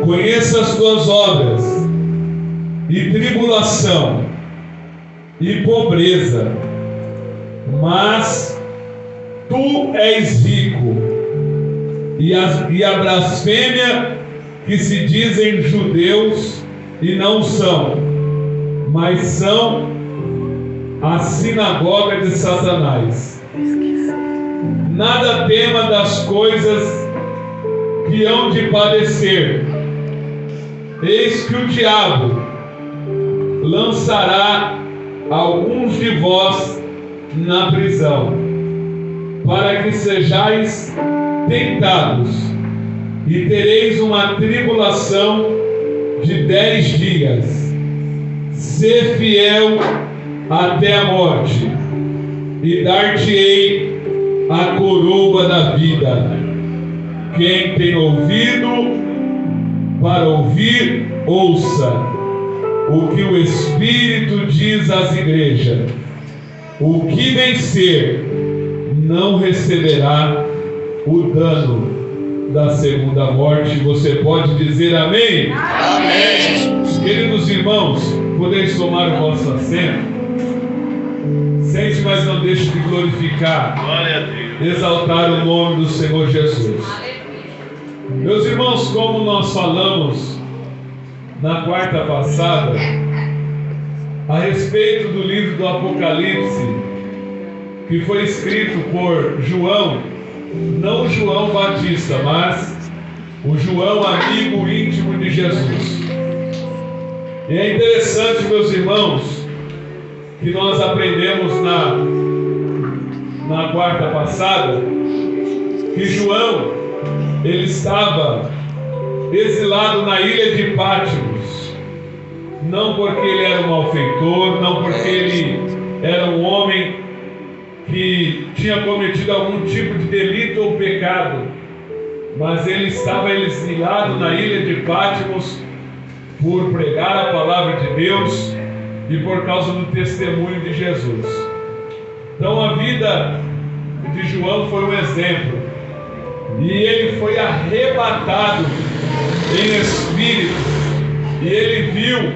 conheço as tuas obras, e tribulação, e pobreza, mas tu és rico, e a blasfêmia que se dizem judeus e não são, mas são a sinagoga de Satanás. Nada tema das coisas que hão de padecer. Eis que o diabo lançará alguns de vós na prisão, para que sejais tentados, e tereis uma tribulação de 10 dias. Sê fiel até a morte, e dar-te-ei a coroa da vida. Quem tem ouvido para ouvir, ouça o que o Espírito diz às igrejas. O que vencer não receberá o dano da segunda morte. Você pode dizer amém? Amém. Queridos irmãos, podeis tomar o vosso assento. Sente, mas não deixe de glorificar, exaltar o nome do Senhor Jesus. Meus irmãos, como nós falamos na quarta passada a respeito do livro do Apocalipse, que foi escrito por João, não João Batista, mas o João, amigo íntimo de Jesus. E é interessante, meus irmãos, que nós aprendemos na quarta passada, que João, ele estava exilado na ilha de Patmos, não porque ele era um malfeitor, não porque ele era um homem que tinha cometido algum tipo de delito ou pecado, mas ele estava exilado na ilha de Patmos por pregar a palavra de Deus e por causa do testemunho de Jesus. Então a vida de João foi um exemplo, e ele foi arrebatado em espírito, e ele viu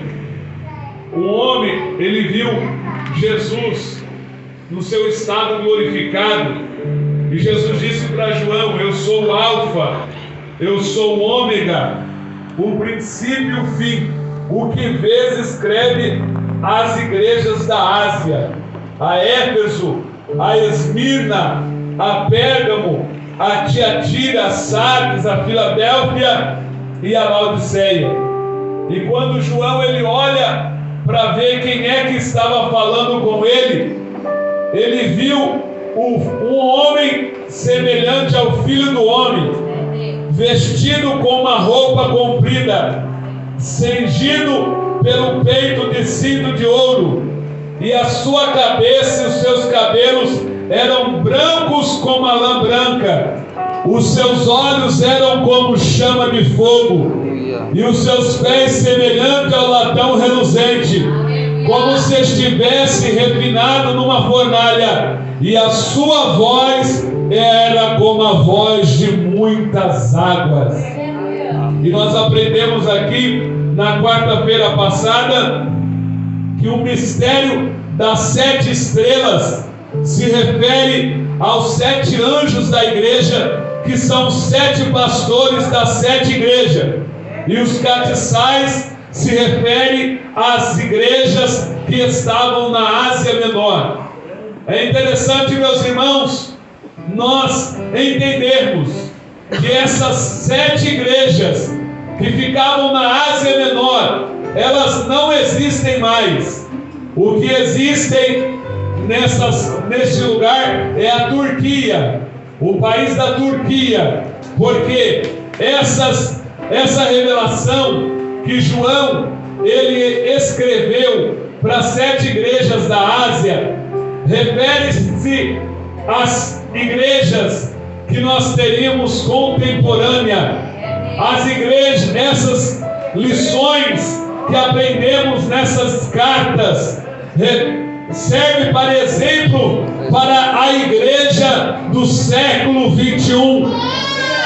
o homem, ele viu Jesus no seu estado glorificado, e Jesus disse para João: eu sou o Alfa, eu sou o Ômega, o princípio e o fim. O que vês escreve às igrejas da Ásia, a Éfeso, a Esmirna, a Pérgamo, a Tiatira, a Sardes, a Filadélfia e a Laodiceia. E quando João ele olha para ver quem é que estava falando com ele, ele viu um homem semelhante ao Filho do Homem, vestido com uma roupa comprida, cingido pelo peito de cinto de ouro, e a sua cabeça e os seus cabelos eram brancos como a lã branca, os seus olhos eram como chama de fogo, e os seus pés semelhantes ao latão reluzente, como se estivesse refinado numa fornalha, e a sua voz era como a voz de muitas águas. E nós aprendemos aqui na quarta-feira passada que o mistério das 7 estrelas se refere aos 7 anjos da igreja, que são 7 pastores das 7 igrejas, e os castiçais se refere às igrejas que estavam na Ásia Menor. É interessante, meus irmãos, nós entendermos que essas 7 igrejas que ficavam na Ásia Menor, elas não existem mais. O que existem neste lugar é a Turquia, o país da Turquia, porque essa revelação que João ele escreveu para as 7 igrejas da Ásia refere-se às igrejas que nós teríamos contemporânea, as igrejas, essas lições que aprendemos nessas cartas serve para exemplo para a igreja do século 21.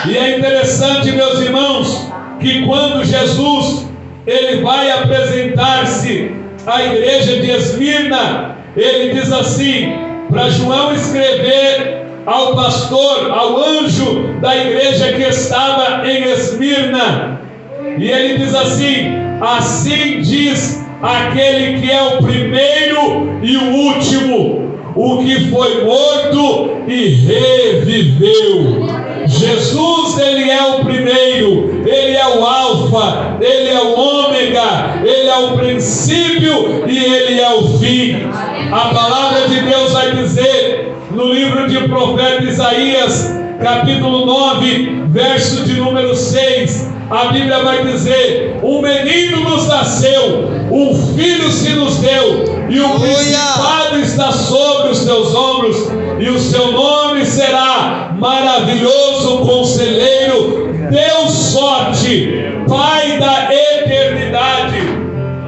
E é interessante, meus irmãos, que quando Jesus ele vai apresentar-se à igreja de Esmirna, ele diz assim, para João escrever ao pastor, ao anjo da igreja que estava em Esmirna, e ele diz assim: assim diz aquele que é o primeiro e o último, o que foi morto e reviveu. Jesus, ele é o primeiro, ele é o alfa, ele é o ômega, ele é o princípio e ele é o fim. A palavra de Deus vai dizer no livro de profeta Isaías, capítulo 9, verso de número 6, a Bíblia vai dizer: um menino nos nasceu, um filho se nos deu, e o principado está sobre os seus ombros, e o seu nome será Maravilhoso Conselheiro, Deus Forte, Pai da Eternidade.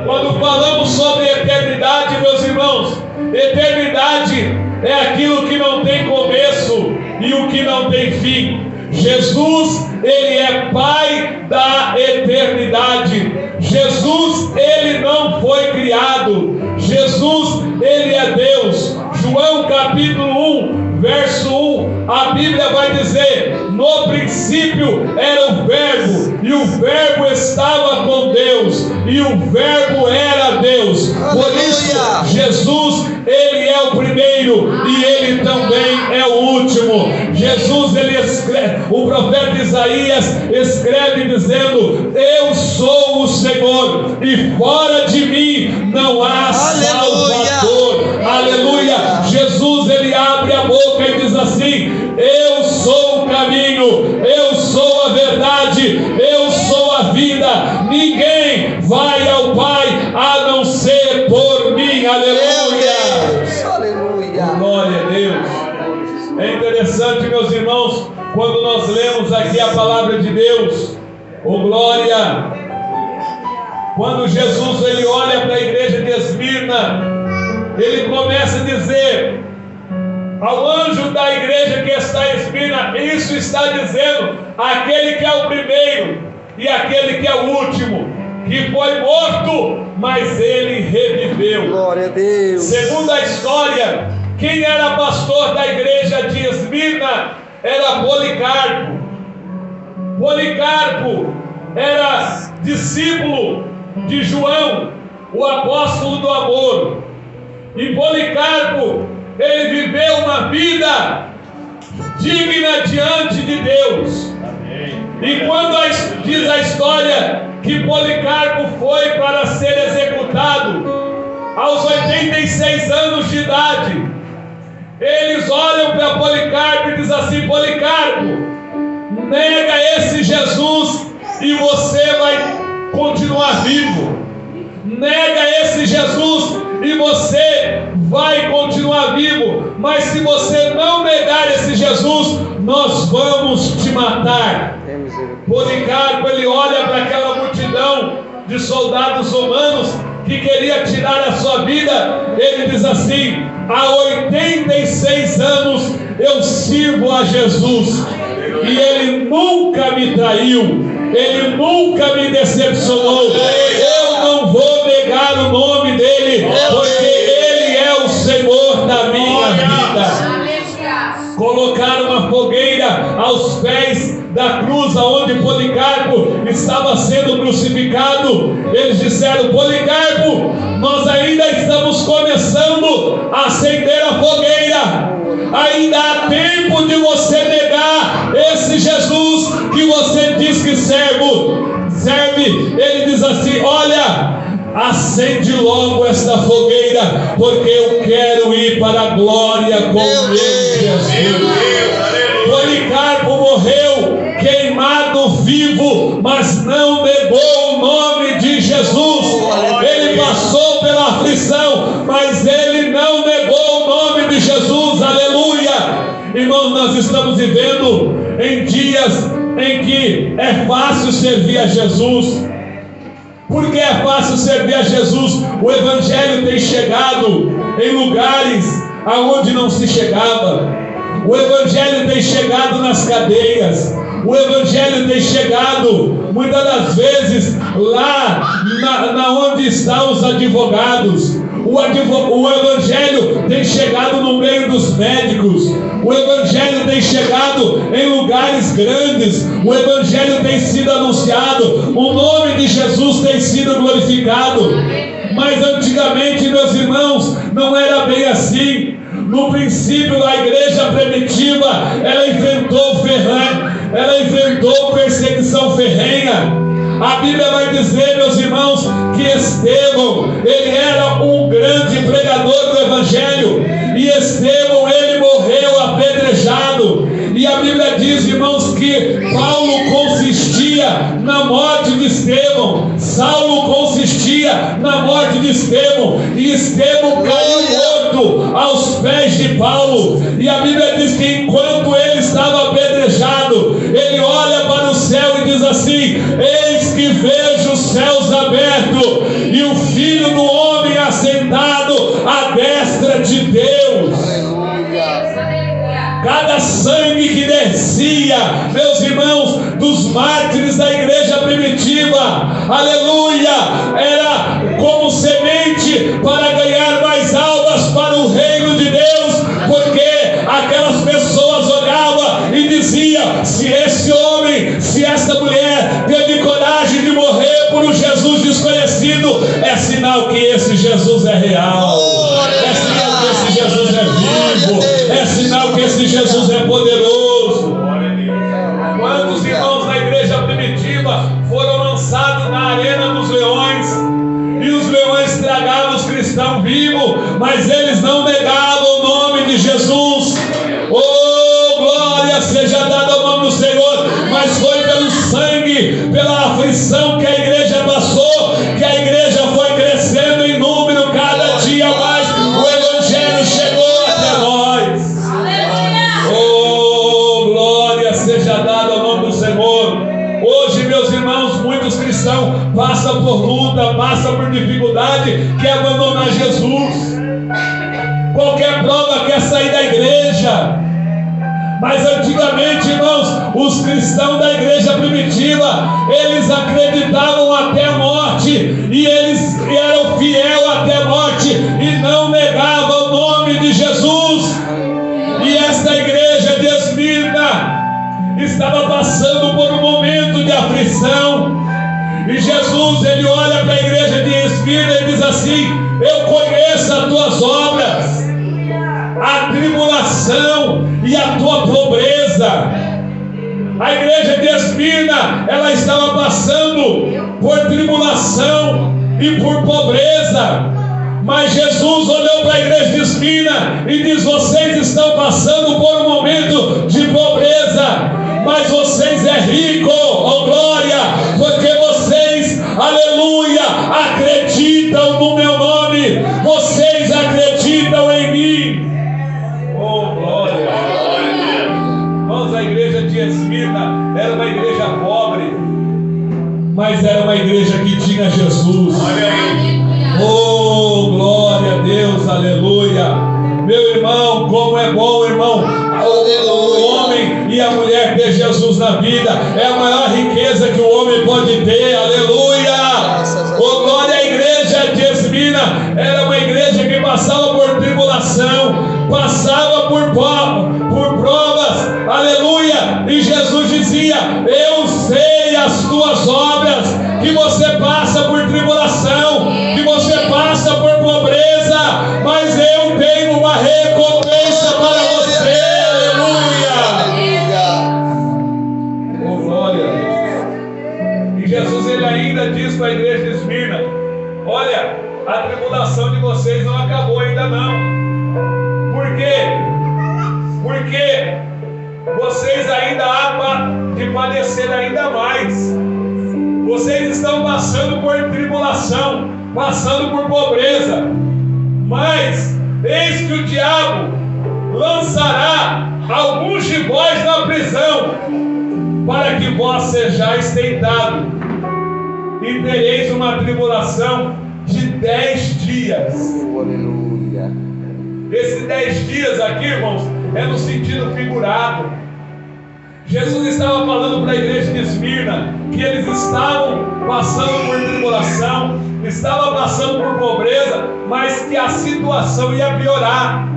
Quando falamos sobre eternidade, meus irmãos, eternidade é aquilo que não tem começo e o que não tem fim. Jesus, ele é Pai da eternidade. Jesus, ele não foi criado. Jesus, ele é Deus. João capítulo 1, verso 1, a Bíblia vai dizer: no princípio era o Verbo, e o Verbo estava com Deus, e o Verbo era Deus. Por isso, Jesus, ele é o primeiro e ele também é o último. Jesus, ele escreve, o profeta Isaías escreve dizendo: eu sou o Senhor e fora de mim não há Salvador. Aleluia. Jesus, ele abre a boca e diz assim: eu sou o caminho, eu sou a verdade, eu sou a vida, ninguém vai ao Pai a não ser por mim. Aleluia. Aleluia. Glória a Deus. É interessante, meus irmãos, quando nós lemos aqui a palavra de Deus, oh glória, quando Jesus ele olha para a igreja de Esmirna, ele começa a dizer ao anjo da igreja que está em Esmirna: isso está dizendo aquele que é o primeiro e aquele que é o último, que foi morto, mas ele reviveu. Glória a Deus. Segundo a história, quem era pastor da igreja de Esmirna era Policarpo. Policarpo era discípulo de João, o apóstolo do amor. E Policarpo, ele viveu uma vida digna diante de Deus. E quando diz a história que Policarpo foi para ser executado aos 86 anos de idade, eles olham para Policarpo e dizem assim: Policarpo, nega esse Jesus e você vai continuar vivo. Nega esse Jesus e você vai continuar vivo. Mas se você não negar esse Jesus, nós vamos te matar. Policarpo, ele olha para aquela multidão de soldados romanos que queria tirar a sua vida. Ele diz assim: há 86 anos eu sirvo a Jesus e ele nunca me traiu, ele nunca me decepcionou. Eu não vou negar o nome dele, porque ele é o Senhor da minha vida. Colocaram uma fogueira aos pés da cruz aonde Policarpo estava sendo crucificado. Eles disseram: Policarpo, nós ainda estamos começando a acender a fogueira. Ainda há tempo de você negar esse Jesus que você diz que serve. Ele diz assim: olha, acende logo esta fogueira, porque eu quero ir para a glória com meu Jesus. Policarpo morreu queimado vivo, mas não negou o nome de Jesus. Ele passou pela aflição, mas ele não negou o nome de Jesus. Aleluia. Irmãos, nós estamos vivendo em dias em que é fácil servir a Jesus. Por que é fácil servir a Jesus? O Evangelho tem chegado em lugares aonde não se chegava. O Evangelho tem chegado nas cadeias. O Evangelho tem chegado, muitas das vezes, lá onde estão os advogados. O Evangelho tem chegado no meio dos médicos. O Evangelho tem chegado em lugares grandes. O Evangelho tem sido anunciado. O nome de Jesus tem sido glorificado. Mas antigamente, meus irmãos, não era bem assim. No princípio, a igreja primitiva, ela enfrentou perseguição ferrenha. A Bíblia vai dizer, meus irmãos, que Estevão, ele era um grande pregador do Evangelho, e Estevão, ele morreu apedrejado. E a Bíblia diz, irmãos, que Paulo consistia na morte de Estevão, Saulo consistia na morte de Estevão, e Estevão caiu morto aos pés de Paulo. E a Bíblia diz que enquanto ele estava apedrejado, ele olha para o céu e diz assim: eis que vejo os céus abertos e o Filho do Homem assentado à destra de Deus. Cada sangue que descia, meus irmãos, dos mártires da igreja primitiva, aleluia, era como semente para ganhar mais almas para o reino de Deus, porque aquelas pessoas olhavam e diziam: se esse homem, se essa mulher teve coragem de morrer por um Jesus desconhecido, é sinal que esse Jesus é real, é sinal que esse Jesus é vivo, é sinal que esse Jesus é poderoso. Quantos irmãos da igreja primitiva foram lançados na arena dos leões, e os leões tragavam os cristãos vivos, mas eles não negavam o nome de Jesus. Oh, glória seja dada ao nome do Senhor. Mas foi pelo sangue, pela aflição que a igreja passou, que a igreja foi crescendo em número cada dia mais. O Evangelho chegou até nós. Oh, glória seja dada ao nome do Senhor. Hoje, meus irmãos, muitos cristãos passam por luta, passam por dificuldade, quer abandonar Jesus. Qualquer prova quer sair da igreja. Mas antigamente, irmãos, os cristãos da igreja primitiva, eles acreditavam até a morte, e eles eram fiéis até a morte, e não negavam o nome de Jesus. E esta igreja de Esmirna estava passando por um momento de aflição, e Jesus, ele olha para a igreja de Esmirna e diz assim: eu conheço as tuas obras, a tribulação e a tua pobreza. A igreja de Esmirna, ela estava passando por tribulação e por pobreza, mas Jesus olhou para a igreja de Esmirna e diz: vocês estão passando por um momento de pobreza, mas vocês é rico, oh glória, porque vocês, aleluia, acreditam no meu nome, vocês acreditam em mim. Oh glória. Irmãos, a igreja de Esmirna era uma igreja pobre, mas era uma igreja que tinha Jesus. Oh glória a Deus, aleluia. Meu irmão, como é bom, irmão, o homem e a mulher ter Jesus na vida é a maior riqueza que o homem pode ter, aleluia. Oh glória. A igreja de Esmirna era uma igreja que passava por tribulação, passava por provas, aleluia, e Jesus dizia: eu sei as tuas obras, que você passa por tribulação, que você passa por pobreza, mas eu tenho uma recompensa para você, aleluia. Oh glória. E Jesus, ele ainda diz para a igreja de Esmirna: olha, a tribulação de vocês não acabou ainda não. Por quê? Porque vocês ainda há de padecer ainda mais. Vocês estão passando por tribulação, passando por pobreza, mas eis que o diabo lançará alguns de vós na prisão, para que vós sejais tentados, e tereis uma tribulação de 10 dias. Aleluia. Esses 10 dias aqui, irmãos, é no sentido figurado. Jesus estava falando para a igreja de Esmirna que eles estavam passando por tribulação, estavam passando por pobreza, mas que a situação ia piorar.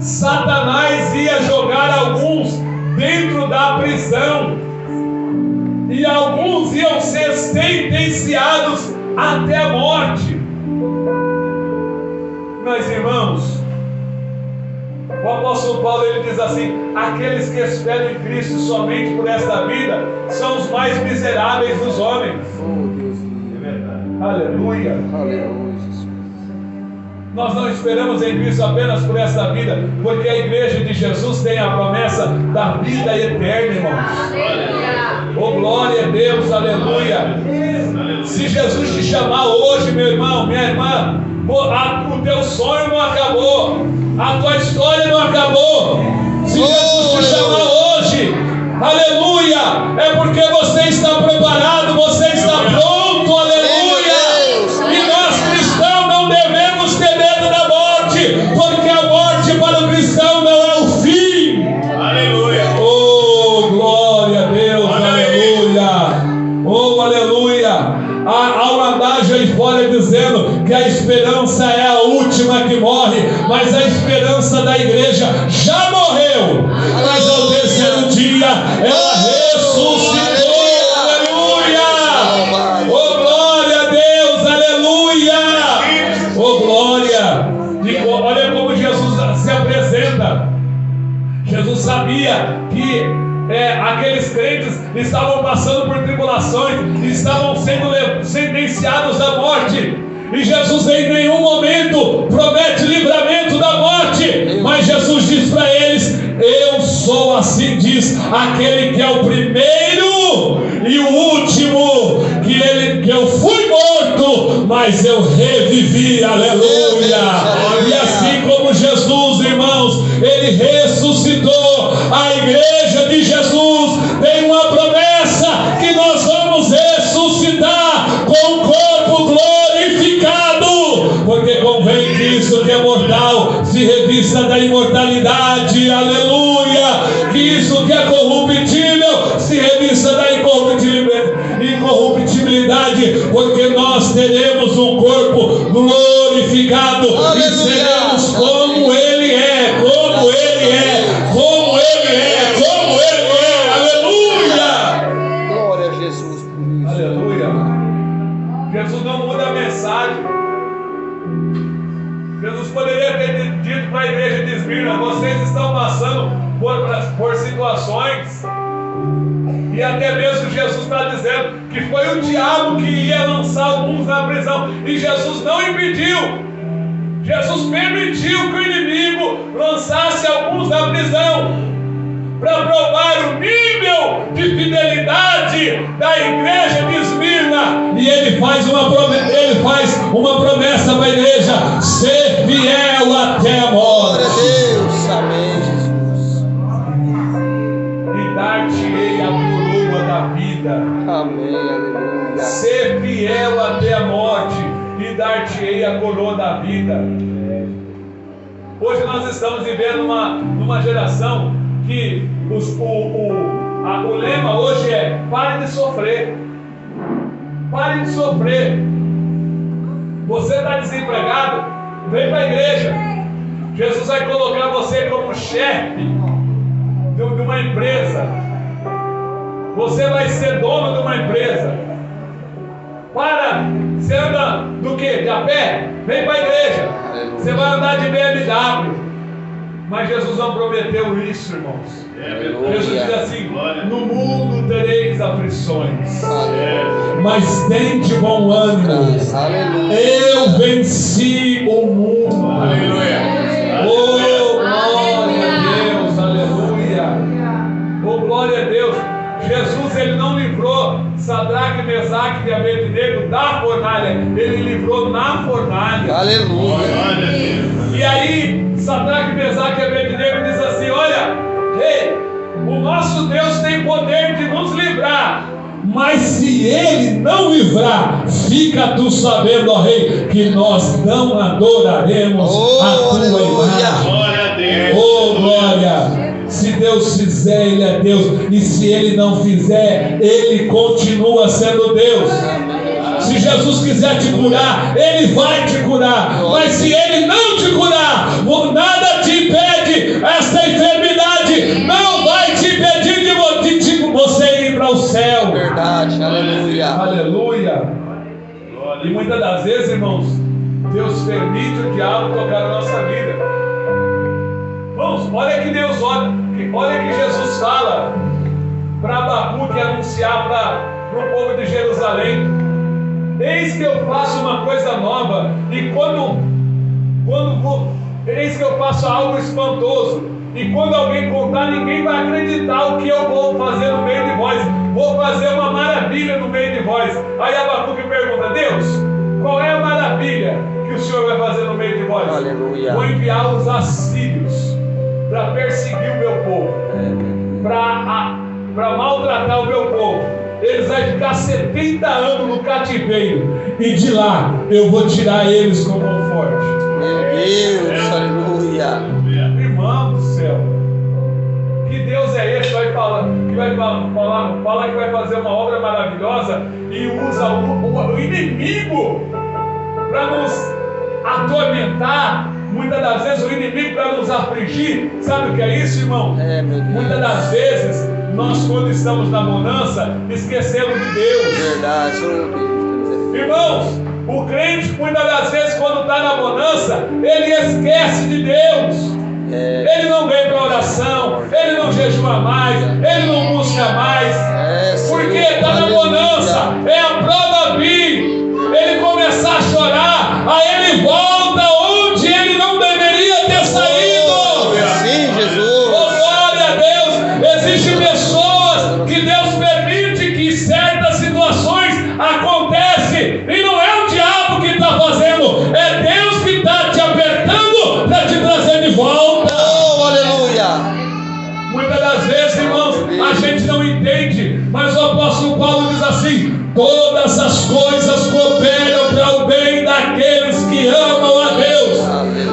Satanás ia jogar alguns dentro da prisão e alguns iam ser sentenciados até a morte. Meus irmãos, o apóstolo Paulo ele diz assim: aqueles que esperam em Cristo somente por esta vida são os mais miseráveis dos homens. Oh, Deus, é verdade. Aleluia. Aleluia. Nós não esperamos em Cristo apenas por esta vida, porque a igreja de Jesus tem a promessa da vida eterna, irmãos. Oh, glória a Deus, aleluia. Se Jesus te chamar hoje, meu irmão, minha irmã, o teu sonho não acabou, a tua história não acabou. Se Jesus te chamar hoje, aleluia, é porque você está preparado, você está pronto, aleluia. E nós cristãos não devemos ter medo da morte, porque a morte para o cristão não é o fim. Aleluia. Oh, glória a Deus, aleluia. Oh, aleluia. Há um adágio aí fora dizendo que a esperança é a última que morre, mas a esperança da igreja já morreu, mas ao terceiro dia ela ressuscitou. Aleluia! Oh, glória a Deus, aleluia! Oh, glória! E olha como Jesus se apresenta. Jesus sabia que aqueles crentes estavam passando por tribulações, estavam sendo sentenciados à morte, e Jesus em nenhum momento promete livramento da morte, mas Jesus diz para eles: eu sou, assim diz aquele que é o primeiro e o último, que eu fui morto, mas eu revivi, aleluia. E assim como Jesus, irmãos, ele ressuscitou, a igreja de Jesus tem uma promessa que nós vamos ressuscitar com o corpo glorificado, porque convém que isso que é mortal se revista da imortalidade, aleluia, que isso que é corruptível se revista da incorruptibilidade, porque nós teremos um corpo glorificado, aleluia, e seremos como ele é, como ele é, como ele é, como ele é, aleluia. Glória a Jesus por isso. Aleluia. Jesus não muda a mensagem. Jesus poderia ter dito para a igreja de Esmirna: vocês estão passando por situações, e até mesmo Jesus está dizendo que foi o diabo que ia lançar alguns na prisão, e Jesus não impediu. Jesus permitiu que o inimigo lançasse alguns na prisão, para provar o nível de fidelidade da igreja de Esmirna. E ele faz uma promessa para a igreja: ser fiel até a morte. Glória a Deus, amém, Jesus. E dar-te-ei a coroa da vida. Amém, aleluia. Ser fiel até a morte e dar-te-ei a coroa da vida. Hoje nós estamos vivendo numa geração que o lema hoje é: pare de sofrer. Pare de sofrer. Você está desempregado? Vem para a igreja. Jesus vai colocar você como chefe de uma empresa. Você vai ser dono de uma empresa. Você anda do quê? De a pé? Vem para a igreja. Você vai andar de BMW. Mas Jesus não prometeu isso, irmãos. Jesus diz assim: no mundo tereis aflições, mas tende bom ânimo. Eu venci o mundo. Aleluia. Oh, glória a Deus, aleluia. Oh, glória a Deus. Jesus, ele não livrou Sadraque, Mesaque e Abednego da fornalha, ele livrou na fornalha. Aleluia. E aí Sadraque, Mesaque e Abednego diz assim: olha, ei, o nosso Deus tem poder de nos livrar, mas se ele não livrar, fica tu sabendo, ó rei, que nós não adoraremos a tua imagem. Glória a Deus. Oh, glória. Se Deus fizer, Ele é Deus. E se Ele não fizer, Ele continua sendo Deus. Se Jesus quiser te curar, Ele vai te curar. Mas se Ele não te curar, nada te impede. Esta enfermidade não vai te impedir de você ir para o céu. Verdade, aleluia. Aleluia. E muitas das vezes, irmãos, Deus permite o diabo tocar na nossa vida. Irmãos, olha que Deus olha que Jesus fala para Abacuque anunciar para o povo de Jerusalém: eis que eu faço uma coisa nova, e eis que eu faço algo espantoso, e quando alguém contar, ninguém vai acreditar o que eu vou fazer no meio de vós. Vou fazer uma maravilha no meio de vós. Aí Abacuque pergunta: Deus, qual é a maravilha que o Senhor vai fazer no meio de vós? Aleluia. Vou enviar os assírios para perseguir o meu povo, para maltratar o meu povo. Eles vão ficar 70 anos no cativeiro, e de lá eu vou tirar eles com mão forte. Meu Deus, aleluia. Irmão do céu, que Deus é esse que fala que vai fazer uma obra maravilhosa e usa o inimigo para nos atormentar? Muitas das vezes o inimigo para nos afligir. Sabe o que é isso, irmão? Meu Deus. Muitas das vezes nós, quando estamos na bonança, esquecemos de Deus. Verdade, Deus. Irmãos, o crente, muitas das vezes, quando está na bonança, ele esquece de Deus. Ele não vem para oração, ele não jejua mais, ele não busca mais, porque está na bonança. É a prova vir. Ele começar a chorar, aí ele volta onde ele não deveria ter saído. Sim, Jesus. Oh, glória a Deus. Existem pessoas que Deus permite que certas situações acontecem, e não é o diabo que está fazendo, é Deus que está te apertando para te trazer de volta. Oh, aleluia. Muitas das vezes, irmãos, a gente não entende, mas o apóstolo Paulo diz assim: todas as coisas cooperam para o bem daqueles que amam a Deus.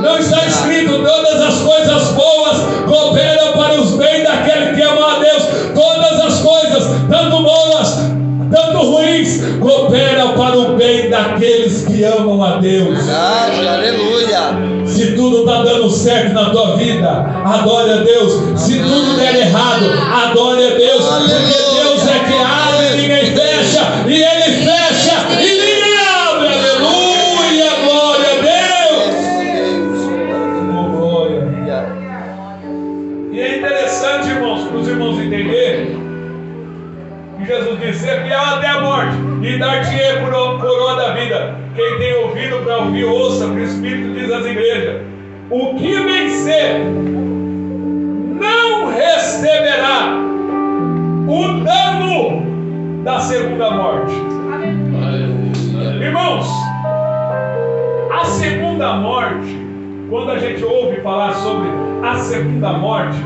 Não está escrito todas as coisas boas cooperam para os bem daqueles que amam a Deus. Todas as coisas, tanto boas, tanto ruins, cooperam para o bem daqueles que amam a Deus. Verdade, aleluia. Se tudo está dando certo na tua vida, adore a Deus. Se tudo der errado, adore a Deus. Porque Deus é que abre e ninguém fecha, e Ele fecha e ninguém abre. Aleluia, glória a Deus. Oh, glória. E é interessante, irmãos, para os irmãos entenderem que Jesus disse: ser fiel até a morte, e dar-te-ei coroa da vida. Quem tem ouvido para ouvir, ouça o que o Espírito diz às igrejas. O que vencer não receberá o dano da segunda morte. Irmãos, a segunda morte, quando a gente ouve falar sobre a segunda morte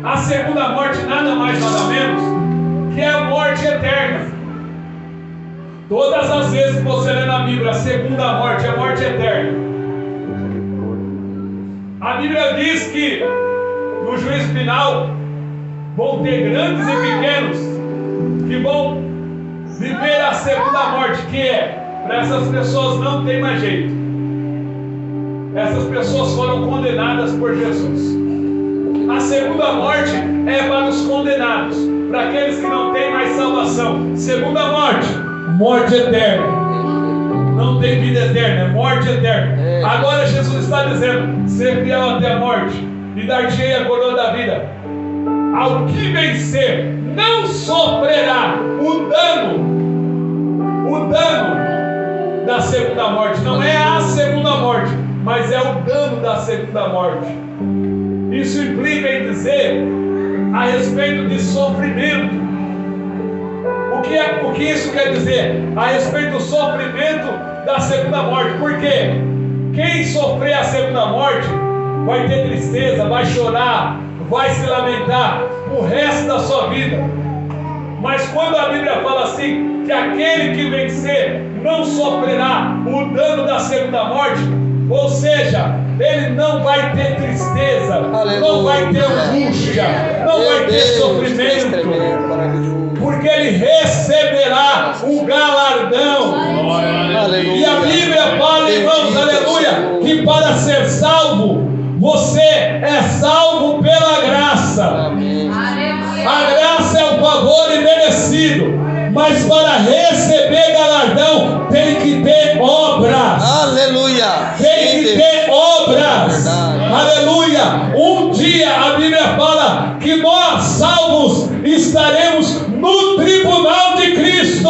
nada mais nada menos que é a morte eterna. Todas as vezes que você lê na Bíblia a segunda morte é a morte eterna. A Bíblia diz que no juízo final vão ter grandes e pequenos que vão viver a segunda morte, que é, para essas pessoas não tem mais jeito. Essas pessoas foram condenadas por Jesus. A segunda morte é para os condenados, para aqueles que não têm mais salvação. Segunda morte, morte eterna. Não tem vida eterna, é morte eterna. Agora Jesus está dizendo: ser fiel até a morte, e dar-te-ei a coroa da vida. Ao que vencer não sofrerá o dano da segunda morte. Não é a segunda morte, mas é o dano da segunda morte. Isso implica em dizer a respeito de sofrimento. O que isso quer dizer? A respeito do sofrimento da segunda morte. Por quê? Quem sofrer a segunda morte vai ter tristeza, vai chorar, vai se lamentar o resto da sua vida. Mas quando a Bíblia fala assim, que aquele que vencer não sofrerá o dano da segunda morte, ou seja, ele não vai ter tristeza, Aleluia. não vai ter angústia, não vai ter sofrimento, porque ele receberá o galardão. Aleluia. E a Bíblia fala, irmãos, aleluia, que para ser salvo, você é salvo pela graça. Amém. A graça é um favor imerecido, mas para receber galardão tem que ter obras. Aleluia. Tem que ter obras. Verdade. Aleluia. Um dia a Bíblia fala que nós, salvos, estaremos no tribunal de Cristo.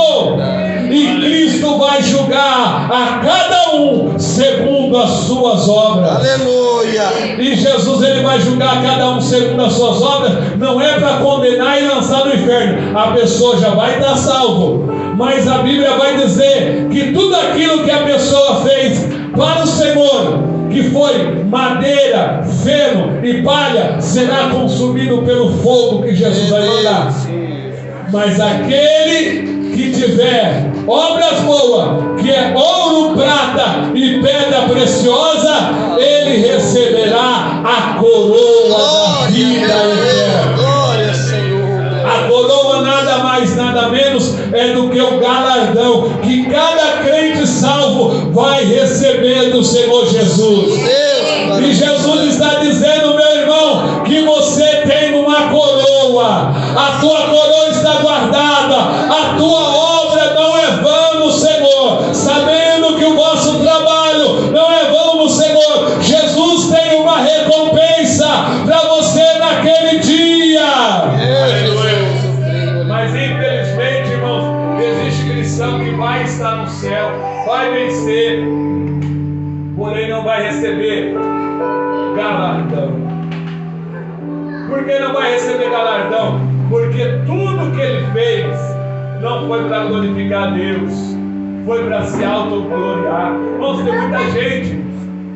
E Cristo vai julgar a cada um segundo as suas obras. Aleluia. E Jesus, ele vai julgar cada um segundo as suas obras. Não é para condenar e lançar no inferno. A pessoa já vai estar salvo. Mas a Bíblia vai dizer que tudo aquilo que a pessoa fez para o Senhor, que foi madeira, feno e palha, será consumido pelo fogo que Jesus vai mandar. Mas aquele que tiver obras boas, que é ouro, prata e pedra preciosa, ele receberá a coroa da vida eterna. Glória, Senhor. A coroa nada mais, nada menos é do que o galardão que cada crente salvo vai receber do Senhor Jesus. E Jesus está dizendo, meu irmão, que você tem uma coroa. A tua coroa está guardada. A tua obra não é vã no Senhor. Sabendo que o vosso trabalho não é vão no Senhor. Jesus tem uma recompensa para você naquele dia. Mas infelizmente, irmãos, existe cristão que vai estar no céu, vai vencer, porém não vai receber galardão. Por que não vai receber galardão? Porque tudo que ele fez não foi para glorificar a Deus, foi para se autogloriar. Irmãos, tem muita gente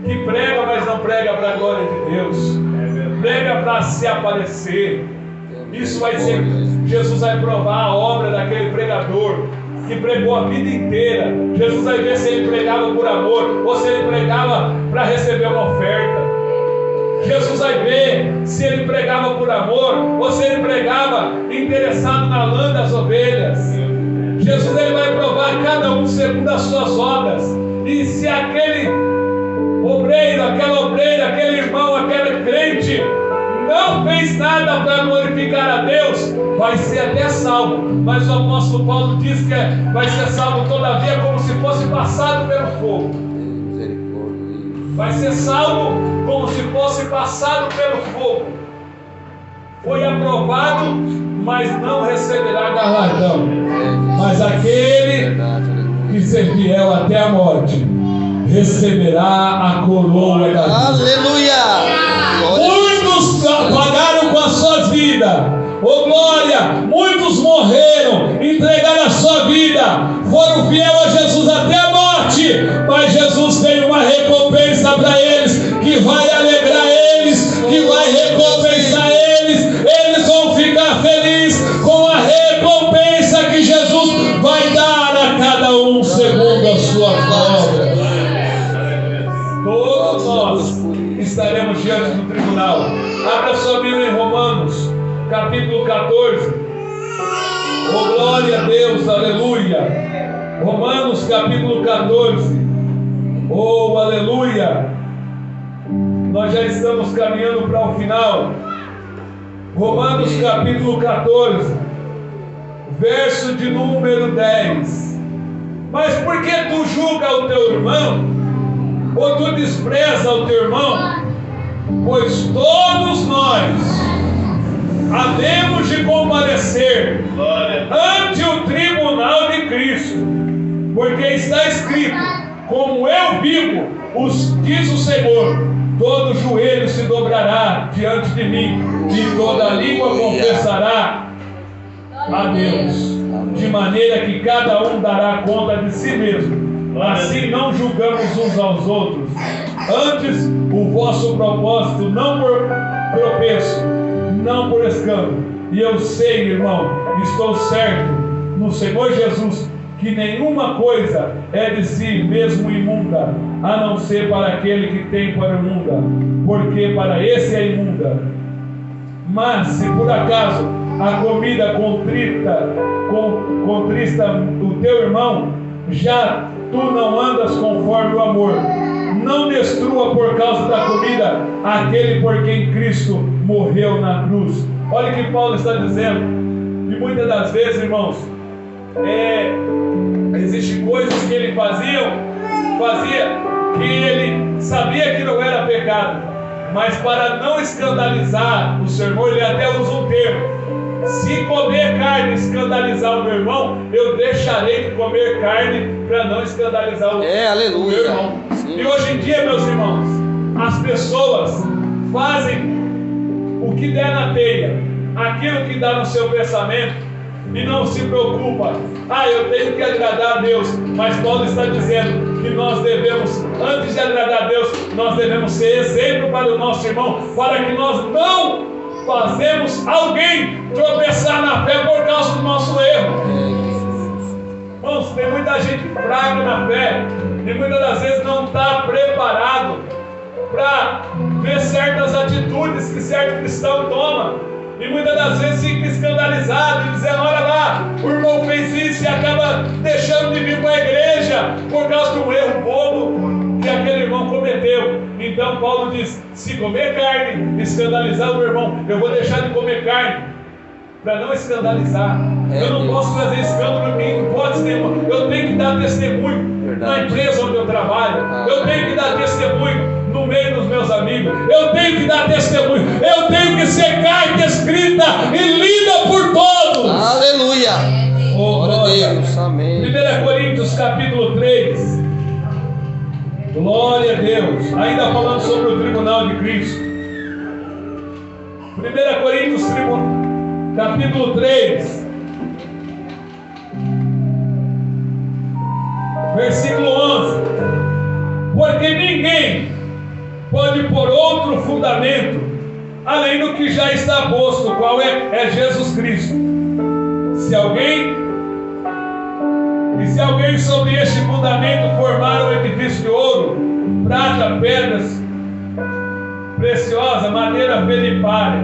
que prega, mas não prega para a glória de Deus, prega para se aparecer. Isso vai ser, Jesus vai provar a obra daquele pregador que pregou a vida inteira. Jesus vai ver se ele pregava por amor ou se ele pregava para receber uma oferta. Jesus vai ver se ele pregava por amor ou se ele pregava interessado na lã das ovelhas. Jesus, ele vai provar cada um segundo as suas obras. E se aquele obreiro, aquela obreira, aquele irmão, aquele crente não fez nada para glorificar a Deus, vai ser até salvo. Mas o apóstolo Paulo diz que vai ser salvo todavia como se fosse passado pelo fogo. Vai ser salvo como se fosse passado pelo fogo. Foi aprovado, mas não receberá galardão. Mas aquele que ser fiel até a morte receberá a coroa da vida. Aleluia! Muitos pagaram com as suas vidas. Oh glória! Muitos morreram, entregaram a sua vida, foram fiel a Jesus até a morte. Mas Jesus tem uma recompensa para eles, que vai alegrar eles, que vai recompensar eles. Eles vão ficar felizes com a recompensa que Jesus vai dar a cada um segundo a sua obra. Todos nós estaremos diante do tribunal. Abra sua Bíblia em Romanos, capítulo 14. Oh glória a Deus, aleluia. Romanos capítulo 14. Oh aleluia. Nós já estamos caminhando para o final. Romanos capítulo 14, verso de número 10. Mas por que tu julga o teu irmão? Ou tu despreza o teu irmão? Pois todos nós havemos de comparecer ante o tribunal de Cristo, porque está escrito: como eu vivo, diz o Senhor, todo joelho se dobrará diante de mim, e toda língua confessará a Deus, de maneira que cada um dará conta de si mesmo. Assim não julgamos uns aos outros. Antes, o vosso propósito não por tropeço, não por escândalo. E eu sei, irmão, estou certo no Senhor Jesus, que nenhuma coisa é de si mesmo imunda, a não ser para aquele que tem para imunda, porque para esse é imunda. Mas se por acaso a comida contrista o teu irmão, já tu não andas conforme o amor. Não destrua por causa da comida aquele por quem Cristo morreu na cruz. Olha o que Paulo está dizendo. E muitas das vezes, irmãos, existem coisas que ele fazia que ele sabia que não era pecado, mas para não escandalizar o seu irmão, ele até usa um termo: se comer carne escandalizar o meu irmão, eu deixarei de comer carne para não escandalizar o meu irmão. Sim. E hoje em dia, meus irmãos, as pessoas fazem o que der na telha, aquilo que dá no seu pensamento, e não se preocupa. Eu tenho que agradar a Deus. Mas Paulo está dizendo que nós devemos, antes de agradar a Deus, nós devemos ser exemplo para o nosso irmão, para que nós não fazemos alguém tropeçar na fé por causa do nosso erro. Irmãos, tem muita gente fraca na fé, e muitas das vezes não está preparado para ver certas atitudes que certo cristão toma. E muitas das vezes fica escandalizado e dizendo: olha lá, o irmão fez isso, e acaba deixando de vir para a igreja por causa de um erro bobo que aquele irmão cometeu. Então Paulo diz: se comer carne escandalizar o meu irmão, eu vou deixar de comer carne para não escandalizar. Eu não posso fazer escândalo em mim, pode ter. Eu tenho que dar testemunho na empresa onde eu trabalho. Eu tenho que dar testemunho no meio dos meus amigos. Eu tenho que dar testemunho. Eu tenho que ser carta escrita e lida por todos. Aleluia. Glória a Deus. Amém. 1 Coríntios capítulo 3. Glória a Deus. Ainda falando sobre o tribunal de Cristo. 1 Coríntios capítulo 3. Versículo 11. Porque ninguém pode pôr outro fundamento além do que já está posto, qual é Jesus Cristo. Se alguém sobre este fundamento formar um edifício de ouro, prata, pedras preciosas, madeira felipária,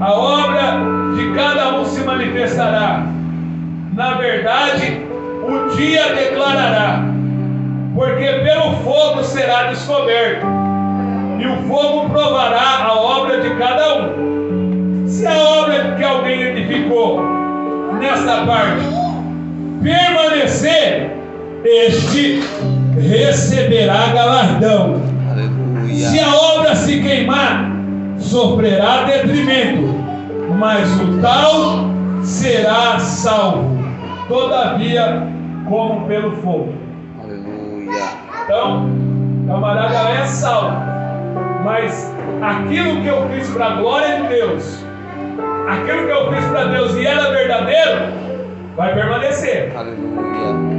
a obra de cada um se manifestará. Na verdade, o dia declarará, porque pelo fogo será descoberto, e o fogo provará a obra de cada um. Se a obra que alguém edificou nesta parte permanecer, este receberá galardão. Aleluia. Se a obra se queimar, sofrerá detrimento, mas o tal será salvo, todavia como pelo fogo. Aleluia. Então, camarada é salvo, mas aquilo que eu fiz para a glória de Deus, aquilo que eu fiz para Deus e era verdadeiro, vai permanecer. Aleluia.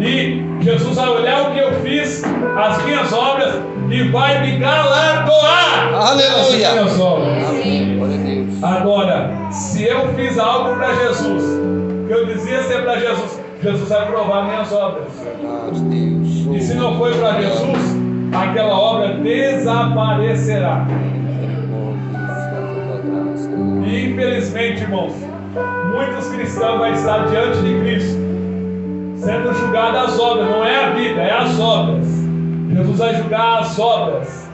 E Jesus vai olhar o que eu fiz, as minhas obras, e vai me galardoar. Aleluia. As minhas obras. Amém. Agora, se eu fiz algo para Jesus, que eu dizia ser para Jesus, Jesus vai provar minhas obras. Deus. E se não foi para Jesus, aquela obra desaparecerá. E infelizmente, irmãos, muitos cristãos vão estar diante de Cristo, sendo julgados as obras. Não é a vida, é as obras. Jesus vai julgar as obras,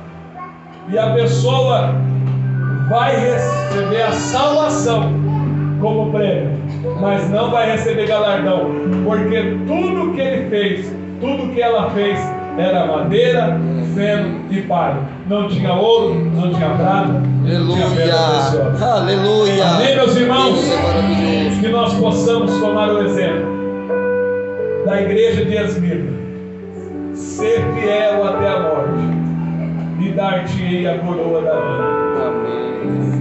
e a pessoa vai receber a salvação como prêmio, mas não vai receber galardão, porque tudo que ele fez, tudo que ela fez, era madeira, feno e palha. Não tinha ouro, não tinha prata, não tinha pedra preciosa. Aleluia. Amém, meus irmãos? Que nós possamos tomar o exemplo da igreja de Esmirna. Ser fiel até a morte, e dar-te-ei a coroa da vida. Amém.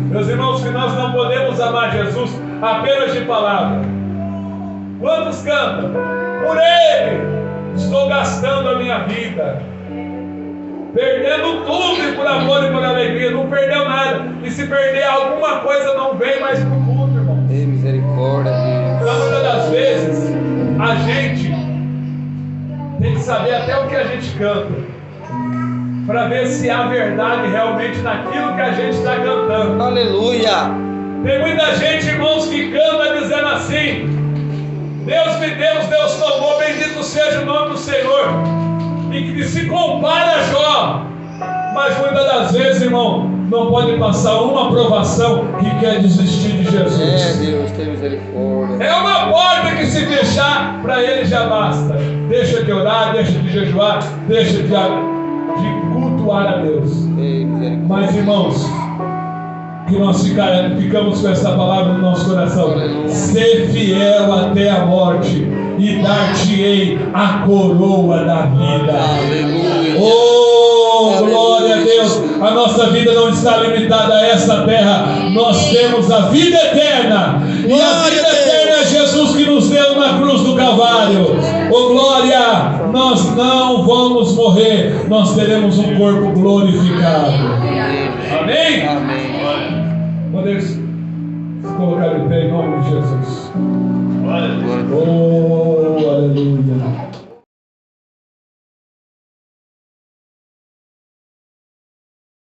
Meus irmãos, que nós não podemos amar Jesus apenas de palavra. Quantos cantam? Por Ele estou gastando a minha vida, perdendo tudo, e por amor e por alegria. Não perdeu nada. E se perder alguma coisa, não vem mais para o culto, irmão. Ei, misericórdia, Deus. Então, muitas das vezes, a gente saber até o que a gente canta, para ver se há verdade realmente naquilo que a gente está cantando. Aleluia. Tem muita gente, irmãos, que canta dizendo assim: Deus me deu, Deus tomou, bendito seja o nome do Senhor, e que se compara a Jó. Mas muitas das vezes, irmão, não pode passar uma provação que quer desistir de Jesus. Deus, tem misericórdia. É uma porta que, se fechar, para ele já basta. Deixa de orar, deixa de jejuar, deixa de cultuar a Deus. Mas, irmãos, que nós ficamos com essa palavra no nosso coração. Aleluia. Ser fiel até a morte, e dar-te-ei a coroa da vida. Aleluia. Oh, glória a Deus. A nossa vida não está limitada a esta terra. Nós temos a vida eterna. E a vida eterna é Jesus que nos deu na cruz do Calvário. Oh, glória. Nós não vamos morrer. Nós teremos um corpo glorificado. Amém? Amém. Podemos se colocar de pé em nome de Jesus. Oh,